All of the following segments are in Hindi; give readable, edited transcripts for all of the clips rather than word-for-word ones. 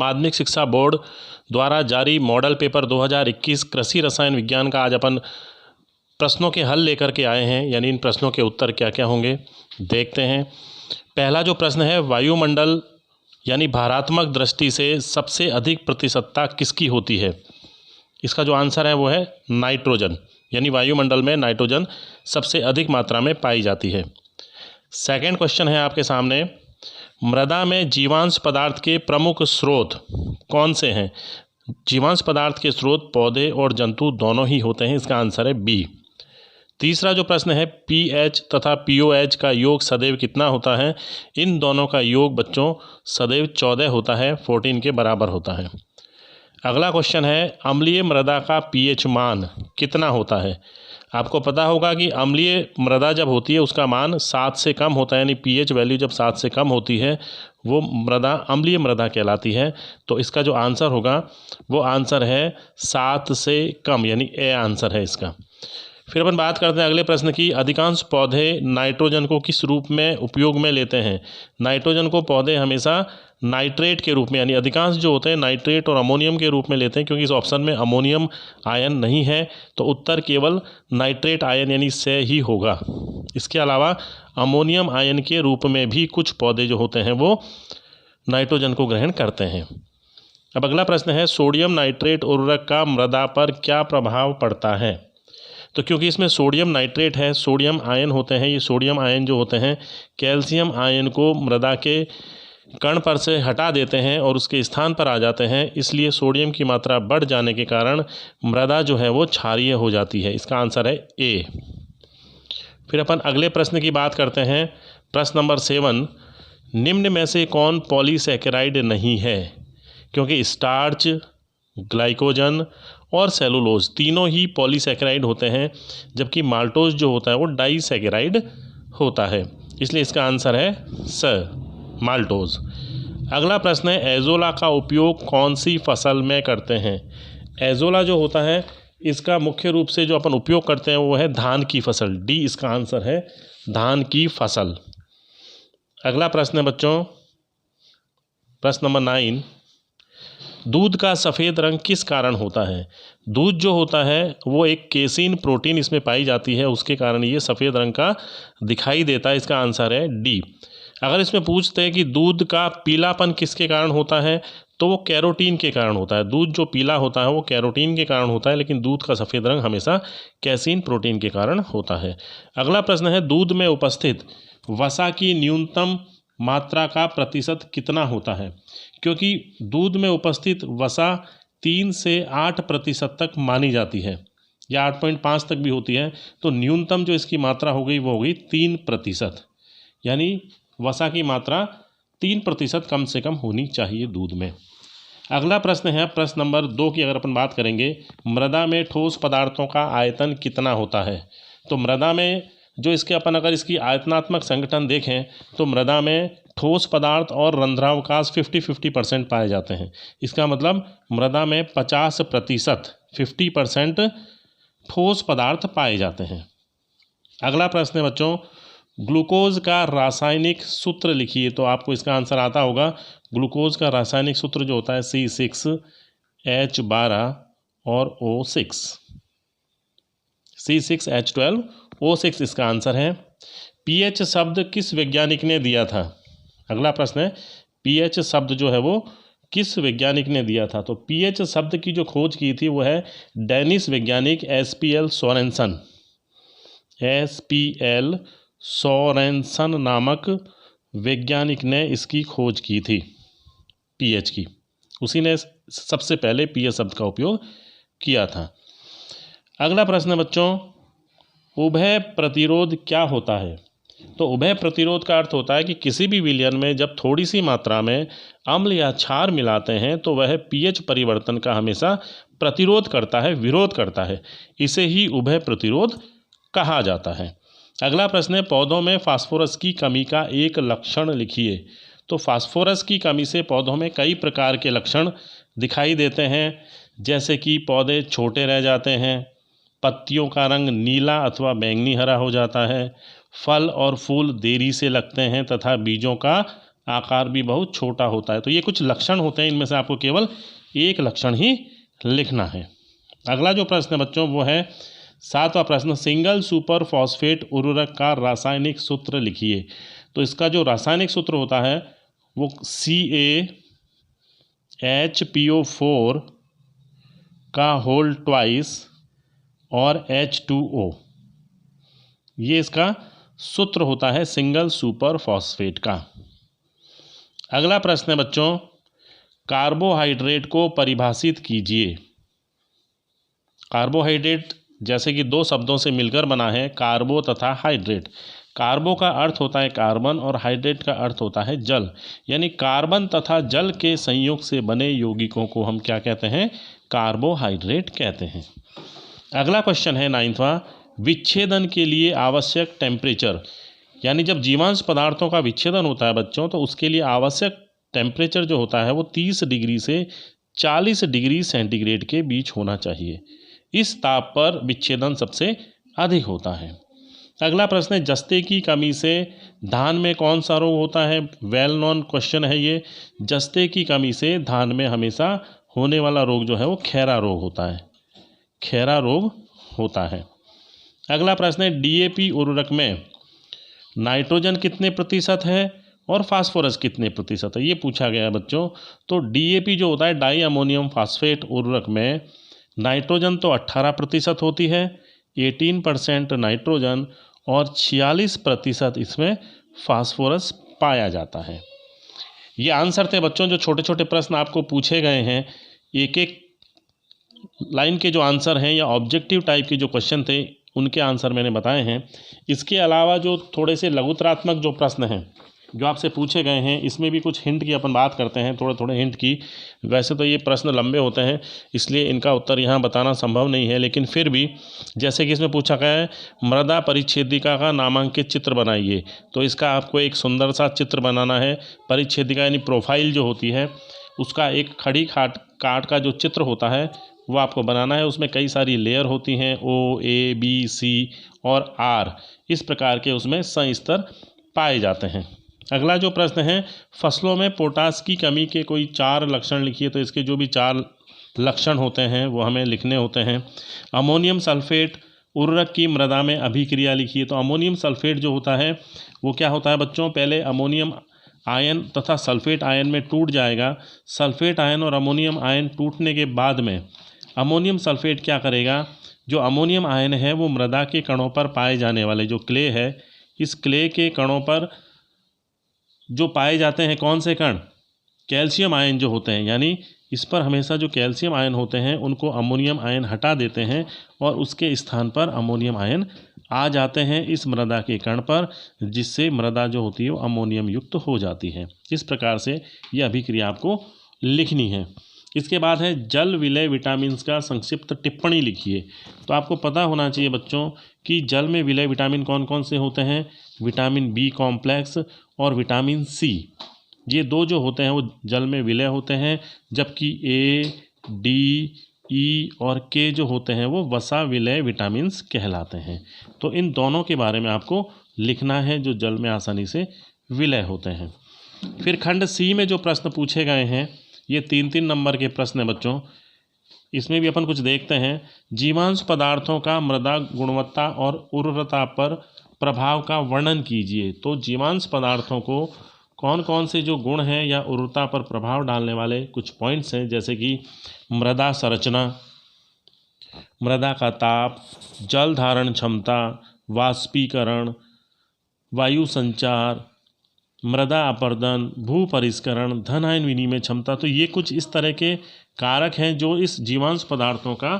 माध्यमिक शिक्षा बोर्ड द्वारा जारी मॉडल पेपर 2021 कृषि रसायन विज्ञान का आज अपन प्रश्नों के हल लेकर के आए हैं, यानी इन प्रश्नों के उत्तर क्या क्या होंगे देखते हैं। पहला जो प्रश्न है, वायुमंडल यानी भारात्मक दृष्टि से सबसे अधिक प्रतिशतता किसकी होती है? इसका जो आंसर है वो है नाइट्रोजन, यानी वायुमंडल में नाइट्रोजन सबसे अधिक मात्रा में पाई जाती है। सेकंड क्वेश्चन है आपके सामने, मृदा में जीवांश पदार्थ के प्रमुख स्रोत कौन से हैं? जीवांश पदार्थ के स्रोत पौधे और जंतु दोनों ही होते हैं, इसका आंसर है बी। तीसरा जो प्रश्न है, पीएच तथा पीओएच का योग सदैव कितना होता है? इन दोनों का योग बच्चों सदैव 14 होता है, 14 के बराबर होता है। अगला क्वेश्चन है, अम्लीय मृदा का पीएच मान कितना होता है? आपको पता होगा कि अम्लीय मृदा जब होती है उसका मान 7 से कम होता है, यानी पीएच वैल्यू जब 7 से कम होती है वो मृदा अम्लीय मृदा कहलाती है। तो इसका जो आंसर होगा वो आंसर है 7 से कम, यानी ए आंसर है इसका। फिर अपन बात करते हैं अगले प्रश्न की, अधिकांश पौधे नाइट्रोजन को किस रूप में उपयोग में लेते हैं? नाइट्रोजन को पौधे हमेशा नाइट्रेट के रूप में, यानी अधिकांश जो होते हैं नाइट्रेट और अमोनियम के रूप में लेते हैं, क्योंकि इस ऑप्शन में अमोनियम आयन नहीं है, तो उत्तर केवल नाइट्रेट आयन यानी से ही होगा। इसके अलावा अमोनियम आयन के रूप में भी कुछ पौधे जो होते हैं वो नाइट्रोजन को ग्रहण करते हैं। अब अगला प्रश्न है, सोडियम नाइट्रेट उर्वरक का मृदा पर क्या प्रभाव पड़ता है? तो क्योंकि इसमें सोडियम नाइट्रेट है, सोडियम आयन होते हैं, ये सोडियम आयन जो होते हैं कैल्शियम आयन को मृदा के कण पर से हटा देते हैं और उसके स्थान पर आ जाते हैं, इसलिए सोडियम की मात्रा बढ़ जाने के कारण मृदा जो है वो क्षारीय हो जाती है। इसका आंसर है ए। फिर अपन अगले प्रश्न की बात करते हैं, प्रश्न नंबर 7, निम्न में से कौन पॉलीसैकेराइड नहीं है? क्योंकि स्टार्च, ग्लाइकोजन और सेलुलोज तीनों ही पॉलीसैकेराइड होते हैं, जबकि माल्टोज जो होता है वो डाइसैकेराइड होता है, इसलिए इसका आंसर है स, माल्टोज। अगला प्रश्न है, एजोला का उपयोग कौन सी फसल में करते हैं? एजोला जो होता है इसका मुख्य रूप से जो अपन उपयोग करते हैं वो है धान की फसल, डी इसका आंसर है, धान की फसल। अगला प्रश्न है बच्चों, प्रश्न नंबर 9, दूध का सफ़ेद रंग किस कारण होता है? दूध जो होता है वो एक केसीन प्रोटीन इसमें पाई जाती है, उसके कारण ये सफ़ेद रंग का दिखाई देता है, इसका आंसर है डी। अगर इसमें पूछते हैं कि दूध का पीलापन किसके कारण होता है, तो वो कैरोटीन के कारण होता है। दूध जो पीला होता है वो कैरोटीन के कारण होता है, लेकिन दूध का सफ़ेद रंग हमेशा कैसीन प्रोटीन के कारण होता है। अगला प्रश्न है, दूध में उपस्थित वसा की न्यूनतम मात्रा का प्रतिशत कितना होता है? क्योंकि दूध में उपस्थित वसा 3 से 8% तक मानी जाती है, या 8.5 तक भी होती है, तो न्यूनतम जो इसकी मात्रा हो गई वो हो गई 3%, यानी वसा की मात्रा 3% कम से कम होनी चाहिए दूध में। अगला प्रश्न है, प्रश्न नंबर 2 की अगर अपन बात करेंगे, मृदा में ठोस पदार्थों का आयतन कितना होता है? तो मृदा में जो इसके अपन अगर इसकी आयतनात्मक संगठन देखें तो मृदा में ठोस पदार्थ और रंध्रावकाश 50-50% पाए जाते हैं। इसका मतलब मृदा में 50%, 50% ठोस पदार्थ पाए जाते हैं। अगला प्रश्न है बच्चों, ग्लूकोज का रासायनिक सूत्र लिखिए। तो आपको इसका आंसर आता होगा, ग्लूकोज का रासायनिक सूत्र जो होता है C6H12 और O6, C6H12O6 इसका आंसर है। पीएच शब्द किस वैज्ञानिक ने दिया था? अगला प्रश्न है, पीएच शब्द जो है वो किस वैज्ञानिक ने दिया था? तो पीएच शब्द की जो खोज की थी वो है डेनिश वैज्ञानिक SPL सोरेनसन, SPL सोरेनसन नामक वैज्ञानिक ने इसकी खोज की थी पीएच की, उसी ने सबसे पहले पीएच शब्द का उपयोग किया था। अगला प्रश्न बच्चों, उभय प्रतिरोध क्या होता है? तो उभय प्रतिरोध का अर्थ होता है कि किसी भी विलयन में जब थोड़ी सी मात्रा में अम्ल या क्षार मिलाते हैं तो वह पीएच परिवर्तन का हमेशा प्रतिरोध करता है, विरोध करता है, इसे ही उभय प्रतिरोध कहा जाता है। अगला प्रश्न है, पौधों में फास्फोरस की कमी का एक लक्षण लिखिए। तो फास्फोरस की कमी से पौधों में कई प्रकार के लक्षण दिखाई देते हैं, जैसे कि पौधे छोटे रह जाते हैं, पत्तियों का रंग नीला अथवा बैंगनी हरा हो जाता है, फल और फूल देरी से लगते हैं तथा बीजों का आकार भी बहुत छोटा होता है। तो ये कुछ लक्षण होते हैं, इनमें से आपको केवल एक लक्षण ही लिखना है। अगला जो प्रश्न है बच्चों वो है 7वां प्रश्न, सिंगल सुपर फॉस्फेट उर्वरक का रासायनिक सूत्र लिखिए। तो इसका जो रासायनिक सूत्र होता है वो CaHPO4 का होल ट्वाइस और H2O, ये इसका सूत्र होता है सिंगल सुपर फॉस्फेट का। अगला प्रश्न है बच्चों, कार्बोहाइड्रेट को परिभाषित कीजिए। कार्बोहाइड्रेट जैसे कि दो शब्दों से मिलकर बना है, कार्बो तथा हाइड्रेट। कार्बो का अर्थ होता है कार्बन और हाइड्रेट का अर्थ होता है जल, यानी कार्बन तथा जल के संयोग से बने यौगिकों को हम क्या कहते हैं, कार्बोहाइड्रेट कहते हैं। अगला क्वेश्चन है 9वां, विच्छेदन के लिए आवश्यक टेम्परेचर, यानी जब जीवांश पदार्थों का विच्छेदन होता है बच्चों तो उसके लिए आवश्यक टेम्परेचर जो होता है वो 30 डिग्री से 40 डिग्री सेंटीग्रेड के बीच होना चाहिए। इस ताप पर विच्छेदन सबसे अधिक होता है। अगला प्रश्न है, जस्ते की कमी से धान में कौन सा रोग होता है। वेल नोन क्वेश्चन है ये। जस्ते की कमी से धान में हमेशा होने वाला रोग जो है वो खैरा रोग होता है, खैरा रोग होता है। अगला प्रश्न है, DAP उर्वरक में नाइट्रोजन कितने प्रतिशत है और फास्फोरस कितने प्रतिशत है, ये पूछा गया है बच्चों। तो DAP जो होता है डाई अमोनियम फास्फेट उर्वरक में नाइट्रोजन तो 18% होती है, 18% नाइट्रोजन और 46% इसमें फास्फोरस पाया जाता है। ये आंसर थे बच्चों जो छोटे छोटे प्रश्न आपको पूछे गए हैं, एक एक लाइन के जो आंसर हैं या ऑब्जेक्टिव टाइप के जो क्वेश्चन थे उनके आंसर मैंने बताए हैं। इसके अलावा जो थोड़े से लघुतरात्मक जो प्रश्न हैं जो आपसे पूछे गए हैं, इसमें भी कुछ हिंट की अपन बात करते हैं, थोड़े थोड़े हिंट की। वैसे तो ये प्रश्न लंबे होते हैं इसलिए इनका उत्तर यहाँ बताना संभव नहीं है, लेकिन फिर भी जैसे कि इसमें पूछा गया है मृदा परिच्छेदिका का नामांकित चित्र बनाइए। तो इसका आपको एक सुंदर सा चित्र बनाना है। परिच्छेदिका यानी प्रोफाइल जो होती है उसका एक खड़ी काट का जो चित्र होता है वो आपको बनाना है। उसमें कई सारी लेयर होती हैं, O, A, B, C और R, इस प्रकार के उसमें संस्तर पाए जाते हैं। अगला जो प्रश्न है, फसलों में पोटास की कमी के कोई 4 लक्षण लिखिए। तो इसके जो भी 4 लक्षण होते हैं वो हमें लिखने होते हैं। अमोनियम सल्फेट उर्वरक की मृदा में अभिक्रिया लिखिए। तो अमोनियम सल्फेट जो होता है वो क्या होता है बच्चों, पहले अमोनियम आयन तथा सल्फेट आयन में टूट जाएगा। सल्फेट आयन और अमोनियम आयन टूटने के बाद में अमोनियम सल्फेट क्या करेगा, जो अमोनियम आयन है वो मृदा के कणों पर पाए जाने वाले जो क्ले है, इस क्ले के कणों पर जो पाए जाते हैं कौन से कण, कैल्शियम आयन जो होते हैं, यानी इस पर हमेशा जो कैल्शियम आयन होते हैं उनको अमोनियम आयन हटा देते हैं और उसके स्थान पर अमोनियम आयन आ जाते हैं इस मृदा के कण पर, जिससे मृदा जो होती है वो अमोनियम युक्त हो जाती है। इस प्रकार से यह अभिक्रिया आपको लिखनी है। इसके बाद है जल विलय विटामिन्स का संक्षिप्त टिप्पणी लिखिए। तो आपको पता होना चाहिए बच्चों कि जल में विलय विटामिन कौन कौन से होते हैं, विटामिन B कॉम्प्लेक्स और विटामिन C, ये दो जो होते हैं वो जल में विलय होते हैं, जबकि A, D, E और K जो होते हैं वो वसा विलय विटामिन्स कहलाते हैं। तो इन दोनों के बारे में आपको लिखना है जो जल में आसानी से विलय होते हैं। फिर खंड C में जो प्रश्न पूछे गए हैं ये 3-3 नंबर के प्रश्न हैं बच्चों। इसमें भी अपन कुछ देखते हैं। जीवांश पदार्थों का मृदा गुणवत्ता और उर्वरता पर प्रभाव का वर्णन कीजिए। तो जीवांश पदार्थों को कौन कौन से जो गुण हैं या उर्वरता पर प्रभाव डालने वाले कुछ पॉइंट्स हैं, जैसे कि मृदा संरचना, मृदा का ताप, जल धारण क्षमता, वाष्पीकरण, वायु संचार, मृदा अपरदन, भू परिष्करण, धन आयन विनिमय क्षमता। तो ये कुछ इस तरह के कारक हैं जो इस जीवांश पदार्थों का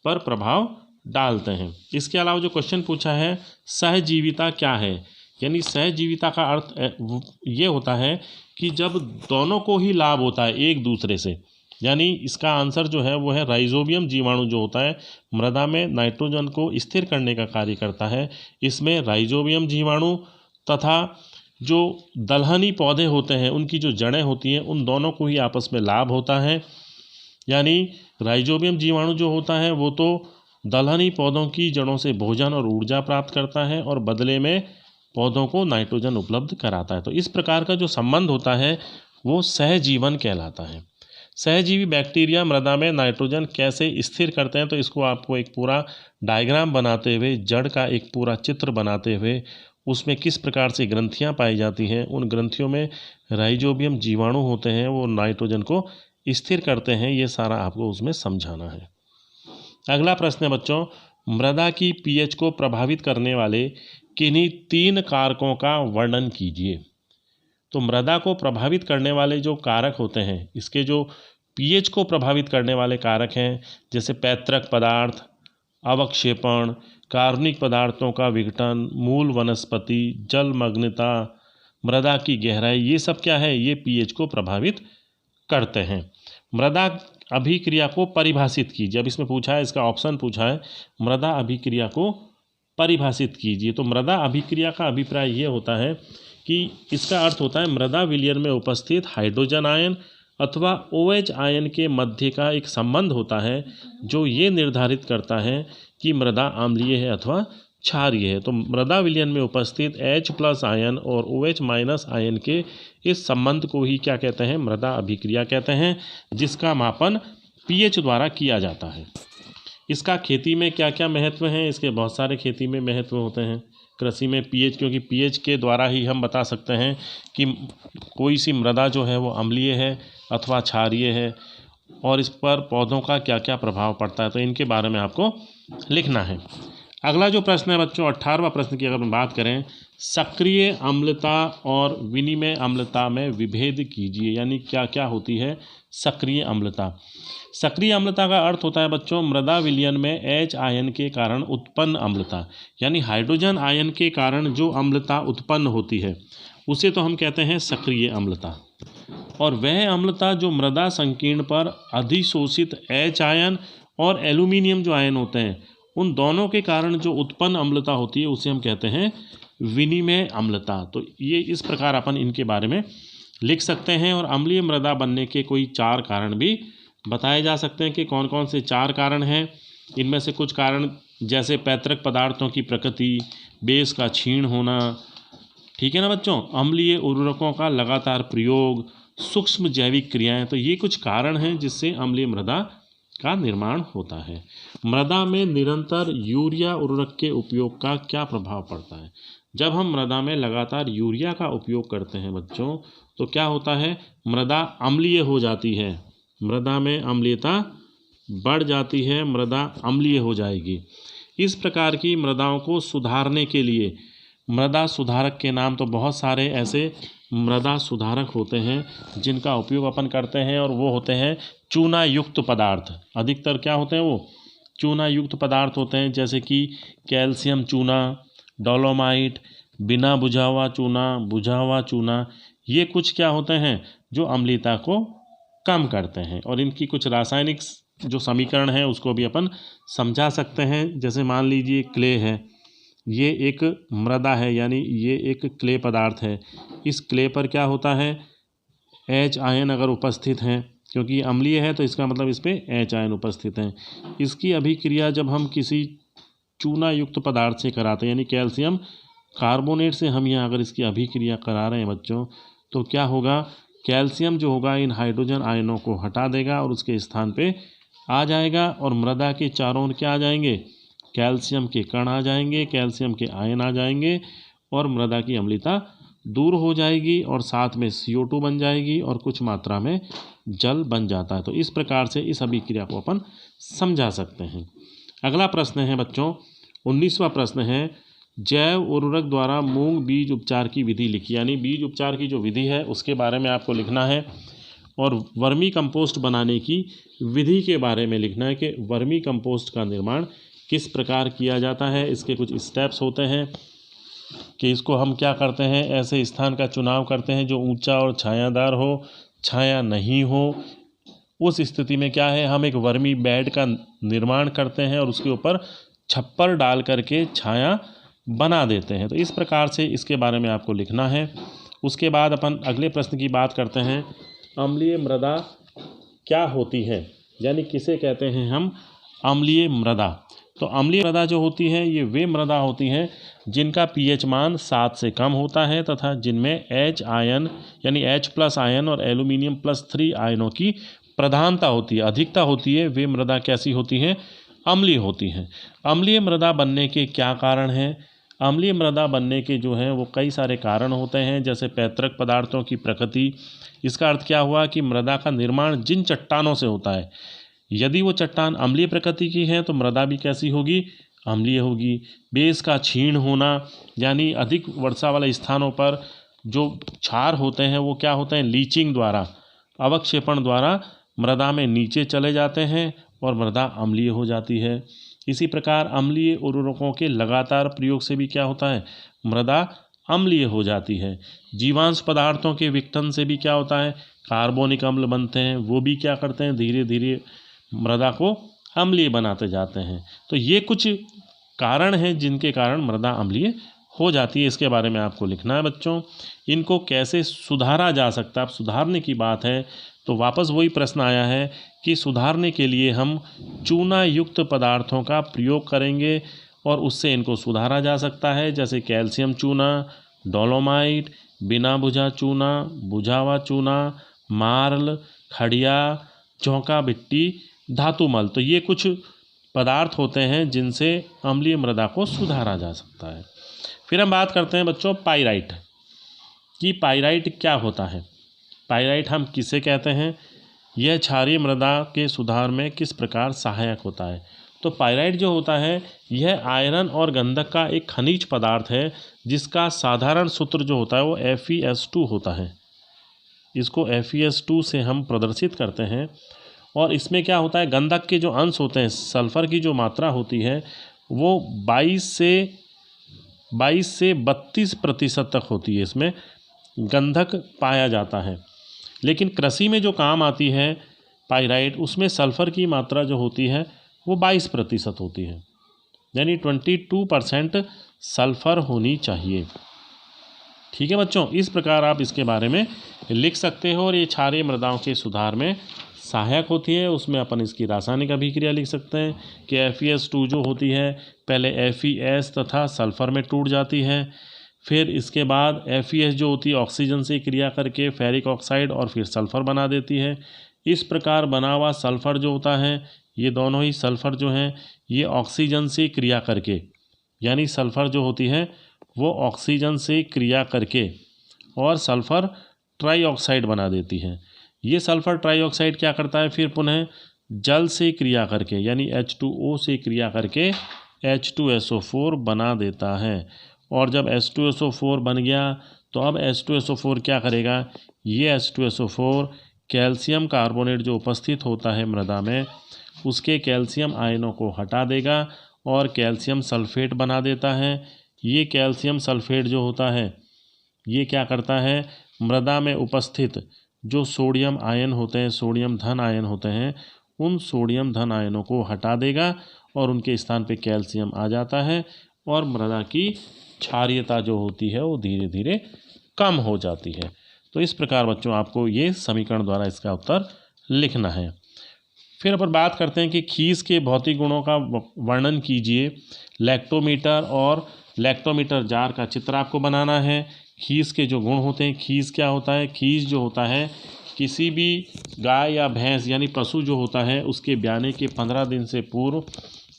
पर प्रभाव डालते हैं। इसके अलावा जो क्वेश्चन पूछा है सहजीविता क्या है, यानी सहजीविता का अर्थ ये होता है कि जब दोनों को ही लाभ होता है एक दूसरे से, यानी इसका आंसर जो है वो है राइजोबियम जीवाणु जो होता है मृदा में नाइट्रोजन को स्थिर करने का कार्य करता है। इसमें राइजोबियम जीवाणु तथा जो दलहनी पौधे होते हैं उनकी जो जड़ें होती हैं उन दोनों को ही आपस में लाभ होता है। यानी राइजोबियम जीवाणु जो होता है वो तो दलहनी पौधों की जड़ों से भोजन और ऊर्जा प्राप्त करता है और बदले में पौधों को नाइट्रोजन उपलब्ध कराता है। तो इस प्रकार का जो संबंध होता है वो सहजीवन कहलाता है। सहजीवी बैक्टीरिया मृदा में नाइट्रोजन कैसे स्थिर करते हैं, तो इसको आपको एक पूरा डायग्राम बनाते हुए, जड़ का एक पूरा चित्र बनाते हुए, उसमें किस प्रकार से ग्रंथियां पाई जाती हैं, उन ग्रंथियों में राइजोबियम जीवाणु होते हैं, वो नाइट्रोजन को स्थिर करते हैं, ये सारा आपको उसमें समझाना है। अगला प्रश्न है बच्चों, मृदा की पीएच को प्रभावित करने वाले किन्हीं 3 कारकों का वर्णन कीजिए। तो मृदा को प्रभावित करने वाले जो कारक होते हैं, इसके जो पीएच को प्रभावित करने वाले कारक हैं, जैसे पैतृक पदार्थ, अवक्षेपण, कार्बनिक पदार्थों का विघटन, मूल वनस्पति, जलमग्नता, मृदा की गहराई, ये सब क्या है, ये पीएच को प्रभावित करते हैं। मृदा अभिक्रिया को परिभाषित कीजिए। अब इसमें पूछा है, इसका ऑप्शन पूछा है, मृदा अभिक्रिया को परिभाषित कीजिए। तो मृदा अभिक्रिया का अभिप्राय ये होता है कि इसका अर्थ होता है मृदा विलयन में उपस्थित हाइड्रोजन आयन अथवा OH आयन के मध्य का एक संबंध होता है जो ये निर्धारित करता है कि मृदा अम्लीय है अथवा क्षारीय है। तो मृदा विलयन में उपस्थित H+ आयन और OH- आयन के इस संबंध को ही क्या कहते हैं, मृदा अभिक्रिया कहते हैं, जिसका मापन pH द्वारा किया जाता है। इसका खेती में क्या क्या महत्व है, इसके बहुत सारे खेती में महत्व होते हैं। कृषि में pH, क्योंकि pH के द्वारा ही हम बता सकते हैं कि कोई सी मृदा जो है वो अम्लीय है अथवा क्षारीय है, और इस पर पौधों का क्या क्या प्रभाव पड़ता है, तो इनके बारे में आपको लिखना है। अगला जो प्रश्न है बच्चों, 18वां प्रश्न की अगर हम बात करें, सक्रिय अम्लता और विनिमय अम्लता में विभेद कीजिए। यानी क्या क्या होती है सक्रिय अम्लता। सक्रिय अम्लता का अर्थ होता है बच्चों मृदा विलयन में H आयन के कारण उत्पन्न अम्लता, यानी हाइड्रोजन आयन के कारण जो अम्लता उत्पन्न होती है उसे तो हम कहते हैं सक्रिय अम्लता। और वह अम्लता जो मृदा संकीर्ण पर अधिशोषित H आयन और एल्यूमिनियम जो आयन होते हैं, उन दोनों के कारण जो उत्पन्न अम्लता होती है उसे हम कहते हैं विनिमय अम्लता। तो ये इस प्रकार अपन इनके बारे में लिख सकते हैं। और अम्लीय मृदा बनने के कोई 4 कारण भी बताए जा सकते हैं कि कौन कौन से 4 कारण हैं। इनमें से कुछ कारण जैसे पैतृक पदार्थों की प्रकृति, बेस का क्षीण होना, ठीक है ना बच्चों, अम्लीय उर्वरकों का लगातार प्रयोग, सूक्ष्म जैविक क्रियाएं, तो ये कुछ कारण हैं जिससे अम्लीय मृदा का निर्माण होता है। मृदा में निरंतर यूरिया उर्वरक के उपयोग का क्या प्रभाव पड़ता है। जब हम मृदा में लगातार यूरिया का उपयोग करते हैं बच्चों, तो क्या होता है, मृदा अम्लीय हो जाती है, मृदा में अम्लीयता बढ़ जाती है, मृदा अम्लीय हो जाएगी। इस प्रकार की मृदाओं को सुधारने के लिए मृदा सुधारक के नाम तो बहुत सारे ऐसे मृदा सुधारक होते हैं जिनका उपयोग अपन करते हैं, और वो होते हैं चूना युक्त पदार्थ। अधिकतर क्या होते हैं, वो चूना युक्त पदार्थ होते हैं, जैसे कि कैल्शियम चूना, डोलोमाइट, बिना बुझा हुआ चूना, बुझा हुआ चूना, ये कुछ क्या होते हैं जो अम्लीयता को कम करते हैं। और इनकी कुछ रासायनिक जो समीकरण है उसको भी अपन समझा सकते हैं। जैसे मान लीजिए क्ले है, ये एक मृदा है, यानी ये एक क्ले पदार्थ है। इस क्ले पर क्या होता है, H आयन अगर उपस्थित हैं, क्योंकि अम्लीय है तो इसका मतलब इस पर H आयन उपस्थित हैं। इसकी अभिक्रिया जब हम किसी चूना युक्त पदार्थ से कराते हैं, यानी कैल्शियम कार्बोनेट से हम यहाँ अगर इसकी अभिक्रिया करा रहे हैं बच्चों, तो क्या होगा, कैल्शियम जो होगा इन हाइड्रोजन आयनों को हटा देगा और उसके स्थान पे आ जाएगा, और मृदा के चारों ओर क्या आ जाएंगे, कैल्शियम के कण आ जाएंगे, कैल्शियम के आयन आ जाएंगे, और मृदा की अम्लीयता दूर हो जाएगी, और साथ में CO2 बन जाएगी, और कुछ मात्रा में जल बन जाता है। तो इस प्रकार से इस अभिक्रिया को अपन समझा सकते हैं। अगला प्रश्न है बच्चों, 19वां प्रश्न है, जैव उर्वरक द्वारा मूंग बीज उपचार की विधि लिखी। यानी बीज उपचार की जो विधि है उसके बारे में आपको लिखना है, और वर्मी कंपोस्ट बनाने की विधि के बारे में लिखना है कि वर्मी कंपोस्ट का निर्माण किस प्रकार किया जाता है। इसके कुछ स्टेप्स होते हैं कि इसको हम क्या करते हैं, ऐसे स्थान का चुनाव करते हैं जो ऊंचा और छायादार हो, छाया नहीं हो। उस स्थिति में क्या है, हम एक वर्मी बेड का निर्माण करते हैं और उसके ऊपर छप्पर डाल करके छाया बना देते हैं। तो इस प्रकार से इसके बारे में आपको लिखना है। उसके बाद अपन अगले प्रश्न की बात करते हैं, अम्लीय मृदा क्या होती है, यानी किसे कहते हैं हम अम्लीय मृदा। तो अम्लीय मृदा जो होती है ये वे मृदा होती हैं जिनका pH मान 7 से कम होता है तथा जिनमें H आयन यानी H+ आयन और एल्यूमिनियम+3 आयनों की प्रधानता होती है, अधिकता होती है। वे मृदा कैसी होती हैं? अम्लीय होती हैं। अम्लीय मृदा बनने के क्या कारण हैं? अम्लीय मृदा बनने के जो हैं वो कई सारे कारण होते हैं, जैसे पैतृक पदार्थों की प्रकृति। इसका अर्थ क्या हुआ कि मृदा का निर्माण जिन चट्टानों से होता है, यदि वो चट्टान अम्लीय प्रकृति की है तो मृदा भी कैसी होगी? अम्लीय होगी। बेस का क्षीण होना, यानी अधिक वर्षा वाले स्थानों पर जो क्षार होते हैं वो क्या होते हैं? लीचिंग द्वारा, अवक्षेपण द्वारा मृदा में नीचे चले जाते हैं और मृदा अम्लीय हो जाती है। इसी प्रकार अम्लीय उर्वरकों के लगातार प्रयोग से भी क्या होता है? मृदा अम्लीय हो जाती है। जीवांश पदार्थों के विघटन से भी क्या होता है? कार्बोनिक अम्ल बनते हैं, वो भी क्या करते हैं? धीरे धीरे मृदा को अम्लीय बनाते जाते हैं। तो ये कुछ कारण हैं जिनके कारण मृदा अम्लीय हो जाती है। इसके बारे में आपको लिखना है बच्चों। इनको कैसे सुधारा जा सकता है? अब सुधारने की बात है तो वापस वही प्रश्न आया है कि सुधारने के लिए हम चूना युक्त पदार्थों का प्रयोग करेंगे और उससे इनको सुधारा जा सकता है, जैसे कैल्शियम चूना, डोलोमाइट, बिना बुझा चूना, बुझा हुआ चूना, मार्ल, खड़िया, चौका मिट्टी, धातुमल। तो ये कुछ पदार्थ होते हैं जिनसे अम्लीय मृदा को सुधारा जा सकता है। फिर हम बात करते हैं बच्चों पाइराइट कि पाइराइट क्या होता है। पाइराइट हम किसे कहते हैं? यह क्षारीय मृदा के सुधार में किस प्रकार सहायक होता है? तो पाइराइट जो होता है यह आयरन और गंधक का एक खनिज पदार्थ है जिसका साधारण सूत्र जो होता है वो FeS2 होता है। इसको FeS2 से हम प्रदर्शित करते हैं। और इसमें क्या होता है? गंधक के जो अंश होते हैं, सल्फर की जो मात्रा होती है वो 22 से 32% तक होती है। इसमें गंधक पाया जाता है। लेकिन कृषि में जो काम आती है पाइराइट, उसमें सल्फ़र की मात्रा जो होती है वो 22% होती है, यानी 22% सल्फ़र होनी चाहिए। ठीक है बच्चों, इस प्रकार आप इसके बारे में लिख सकते हो और ये क्षारीय मृदाओं के सुधार में सहायक होती है। उसमें अपन इसकी रासायनिक अभिक्रिया लिख सकते हैं कि FeS2 जो होती है पहले FeS तथा सल्फ़र में टूट जाती है, फिर इसके बाद FeS जो होती है ऑक्सीजन से क्रिया करके फेरिक ऑक्साइड और फिर सल्फ़र बना देती है। इस प्रकार बना हुआ सल्फ़र जो होता है, ये दोनों ही सल्फ़र जो हैं ये ऑक्सीजन से क्रिया करके, यानी सल्फ़र जो होती है वो ऑक्सीजन से क्रिया करके और सल्फ़र ट्राईऑक्साइड बना देती है। ये सल्फ़र ट्राईऑक्साइड क्या करता है? फिर पुनः जल से क्रिया करके, यानी H2O से क्रिया करके H2SO4 बना देता है। और जब H2SO4 बन गया तो अब H2SO4 क्या करेगा? ये H2SO4 कैल्शियम कार्बोनेट जो उपस्थित होता है मृदा में, उसके कैल्शियम आयनों को हटा देगा और कैल्शियम सल्फेट बना देता है। ये कैल्शियम सल्फेट जो होता है ये क्या करता है? मृदा में उपस्थित जो सोडियम आयन होते हैं, सोडियम धन आयन होते हैं, उन सोडियम धन आयनों को हटा देगा और उनके स्थान पे कैल्शियम आ जाता है और मृदा की क्षारीयता जो होती है वो धीरे धीरे कम हो जाती है। तो इस प्रकार बच्चों आपको ये समीकरण द्वारा इसका उत्तर लिखना है। फिर अपन बात करते हैं कि खीस के भौतिक गुणों का वर्णन कीजिए। लैक्टोमीटर और लैक्टोमीटर जार का चित्र आपको बनाना है। खीस के जो गुण होते हैं, खीस क्या होता है? खीस जो होता है किसी भी गाय या भैंस यानी पशु जो होता है उसके ब्याने के 15 दिन से पूर्व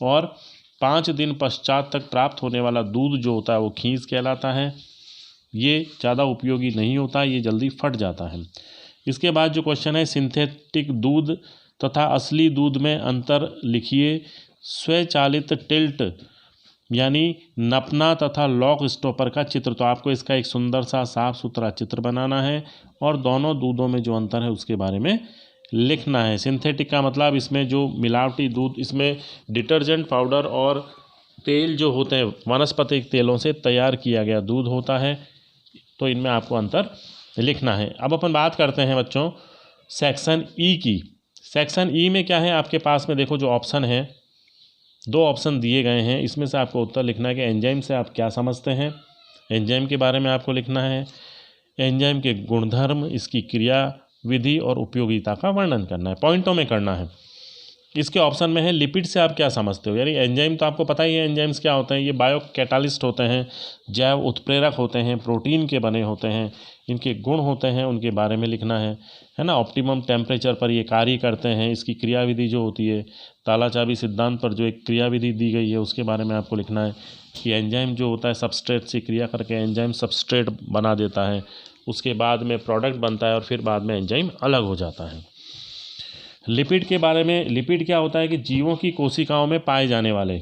और 5 दिन पश्चात तक प्राप्त होने वाला दूध जो होता है वो खीस कहलाता है। ये ज़्यादा उपयोगी नहीं होता, ये जल्दी फट जाता है। इसके बाद जो क्वेश्चन है, सिंथेटिक दूध तथा असली दूध में अंतर लिखिए। स्वचालित टिल्ट यानी नपना तथा लॉक स्टॉपर का चित्र, तो आपको इसका एक सुंदर सा साफ सुथरा चित्र बनाना है और दोनों दूधों में जो अंतर है उसके बारे में लिखना है। सिंथेटिक का मतलब इसमें जो मिलावटी दूध, इसमें डिटर्जेंट पाउडर और तेल जो होते हैं वनस्पतिक तेलों से तैयार किया गया दूध होता है, तो इनमें आपको अंतर लिखना है। अब अपन बात करते हैं बच्चों सेक्शन ई की। सेक्शन ई में क्या है आपके पास में? देखो जो ऑप्शन है, 2 ऑप्शन दिए गए हैं, इसमें से आपको उत्तर लिखना है कि एंजाइम से आप क्या समझते हैं। एंजाइम के बारे में आपको लिखना है। एंजाइम के गुणधर्म, इसकी क्रिया विधि और उपयोगिता का वर्णन करना है, पॉइंटों में करना है। इसके ऑप्शन में है लिपिड से आप क्या समझते हो, यानी एंजाइम तो आपको पता ही है एंजाइम्स क्या होते हैं, ये बायो कैटालिस्ट होते हैं, जैव उत्प्रेरक होते हैं, प्रोटीन के बने होते हैं, इनके गुण होते हैं उनके बारे में लिखना है ना। ऑप्टिमम टेम्परेचर पर ये कार्य करते हैं, इसकी क्रियाविधि जो होती है, तालाचाबी सिद्धांत पर जो एक क्रियाविधि दी गई है उसके बारे में आपको लिखना है कि एंजाइम जो होता है सबस्ट्रेट से क्रिया करके एंजाइम सबस्ट्रेट बना देता है, उसके बाद में प्रोडक्ट बनता है और फिर बाद में एंजाइम अलग हो जाता है। लिपिड के बारे में, लिपिड क्या होता है कि जीवों की कोशिकाओं में पाए जाने वाले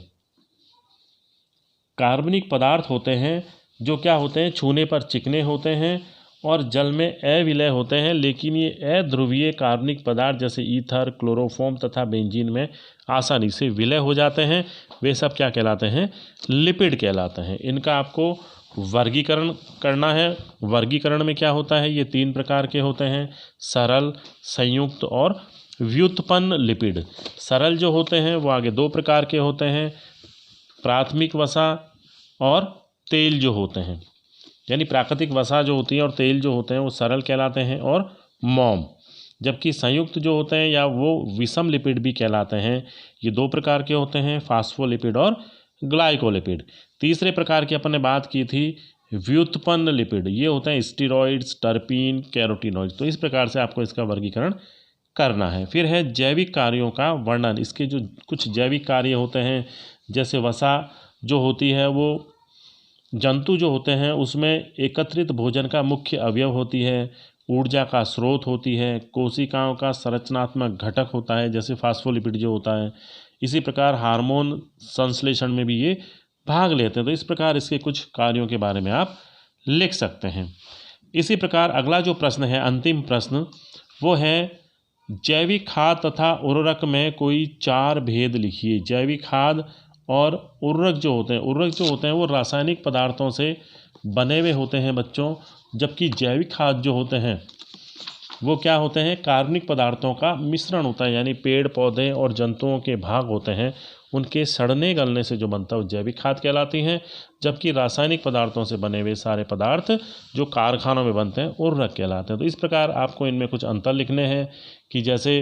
कार्बनिक पदार्थ होते हैं जो क्या होते हैं, छूने पर चिकने होते हैं और जल में अविलय होते हैं, लेकिन ये अध्रुवीय कार्बनिक पदार्थ जैसे ईथर, क्लोरोफॉर्म तथा बेंजीन में आसानी से विलय हो जाते हैं। वे सब क्या कहलाते हैं, लिपिड कहलाते हैं। इनका आपको वर्गीकरण करना है। वर्गीकरण में क्या होता है, ये 3 प्रकार के होते हैं, सरल, संयुक्त और व्युत्पन्न लिपिड। सरल जो होते हैं वो आगे 2 प्रकार के होते हैं, प्राथमिक वसा और तेल जो होते हैं, यानी प्राकृतिक वसा जो होती है और तेल जो होते हैं वो सरल कहलाते हैं और मोम। जबकि संयुक्त जो होते हैं या वो विषम लिपिड भी कहलाते हैं। ये 2 प्रकार के होते हैं, फास्फोलिपिड और ग्लाइकोलिपिड। तीसरे प्रकार की अपन ने बात की थी व्युत्पन्न लिपिड, ये होते हैं स्टीरॉइड्स, टर्पीन, कैरोटीनॉइड। तो इस प्रकार से आपको इसका वर्गीकरण करना है। फिर है जैविक कार्यों का वर्णन। इसके जो कुछ जैविक कार्य होते हैं, जैसे वसा जो होती है वो जंतु जो होते हैं उसमें एकत्रित भोजन का मुख्य अवयव होती है, ऊर्जा का स्रोत होती है, कोशिकाओं का संरचनात्मक घटक होता है जैसे फास्फोलिपिड जो होता है। इसी प्रकार हार्मोन संश्लेषण में भी ये भाग लेते हैं। तो इस प्रकार इसके कुछ कार्यों के बारे में आप लिख सकते हैं। इसी प्रकार अगला जो प्रश्न है, अंतिम प्रश्न, वो है जैविक खाद तथा उर्वरक में कोई 4 भेद लिखिए। जैविक खाद और उर्वरक जो होते हैं वो रासायनिक पदार्थों से बने हुए होते हैं बच्चों, जबकि जैविक खाद जो होते हैं वो क्या होते हैं, कार्बनिक पदार्थों का मिश्रण होता है, यानी पेड़ पौधे और जंतुओं के भाग होते हैं, उनके सड़ने गलने से जो बनता है वो जैविक खाद कहलाती हैं। जबकि रासायनिक पदार्थों से बने हुए सारे पदार्थ जो कारखानों में बनते हैं उर्वरक कहलाते हैं। तो इस प्रकार आपको इनमें कुछ अंतर लिखने हैं कि जैसे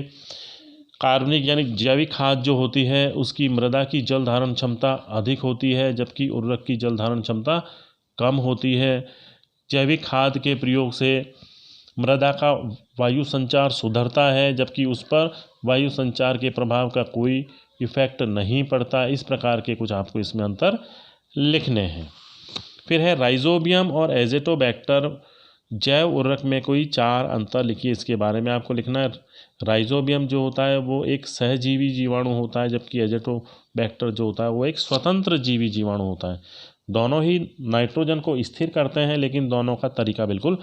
कार्बनिक यानी जैविक खाद जो होती है उसकी मृदा की जल धारण क्षमता अधिक होती है, जबकि उर्वरक की जल धारण क्षमता कम होती है। जैविक खाद के प्रयोग से मृदा का वायु संचार सुधरता है, जबकि उस पर वायु संचार के प्रभाव का कोई इफेक्ट नहीं पड़ता। इस प्रकार के कुछ आपको इसमें अंतर लिखने हैं। फिर है राइजोबियम और एजेटोबैक्टर जैव उर्वरक में कोई 4 अंतर लिखिए। इसके बारे में आपको लिखना है। राइजोबियम जो होता है वो एक सहजीवी जीवाणु होता है, जबकि एजेटोबैक्टर जो होता है वो एक स्वतंत्र जीवी जीवाणु होता है। दोनों ही नाइट्रोजन को स्थिर करते हैं, लेकिन दोनों का तरीका बिल्कुल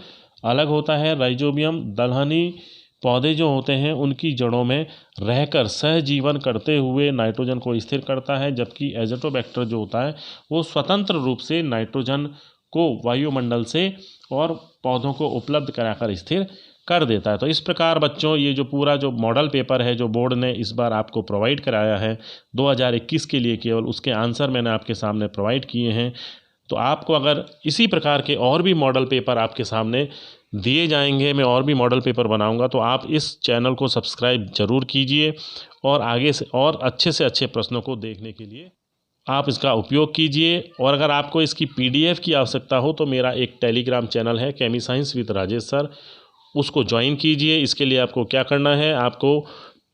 अलग होता है। राइजोबियम दलहनी पौधे जो होते हैं उनकी जड़ों में रहकर सहजीवन करते हुए नाइट्रोजन को स्थिर करता है, जबकि एजेटोबैक्टर जो होता है वो स्वतंत्र रूप से नाइट्रोजन को वायुमंडल से और पौधों को उपलब्ध कराकर स्थिर कर देता है। तो इस प्रकार बच्चों ये जो पूरा जो मॉडल पेपर है जो बोर्ड ने इस बार आपको प्रोवाइड कराया है 2021 के लिए, केवल उसके आंसर मैंने आपके सामने प्रोवाइड किए हैं। तो आपको अगर इसी प्रकार के और भी मॉडल पेपर आपके सामने दिए जाएंगे, मैं और भी मॉडल पेपर बनाऊंगा, तो आप इस चैनल को सब्सक्राइब जरूर कीजिए और आगे से और अच्छे प्रश्नों को देखने के लिए आप इसका उपयोग कीजिए। और अगर आपको इसकी PDF की आवश्यकता हो तो मेरा एक टेलीग्राम चैनल है केमी साइंस विद राजेश सर, उसको ज्वाइन कीजिए। इसके लिए आपको क्या करना है, आपको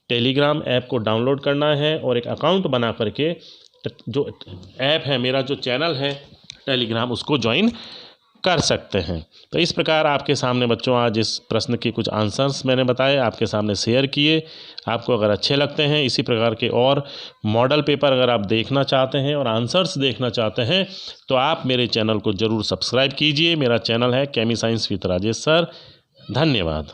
टेलीग्राम ऐप को डाउनलोड करना है और एक अकाउंट बना करके जो ऐप है, मेरा जो चैनल है टेलीग्राम, उसको ज्वाइन कर सकते हैं। तो इस प्रकार आपके सामने बच्चों आज इस प्रश्न के कुछ आंसर्स मैंने बताए, आपके सामने शेयर किए। आपको अगर अच्छे लगते हैं इसी प्रकार के और मॉडल पेपर अगर आप देखना चाहते हैं और आंसर्स देखना चाहते हैं तो आप मेरे चैनल को ज़रूर सब्सक्राइब कीजिए। मेरा चैनल है केमी साइंस विद राजेश सर। धन्यवाद।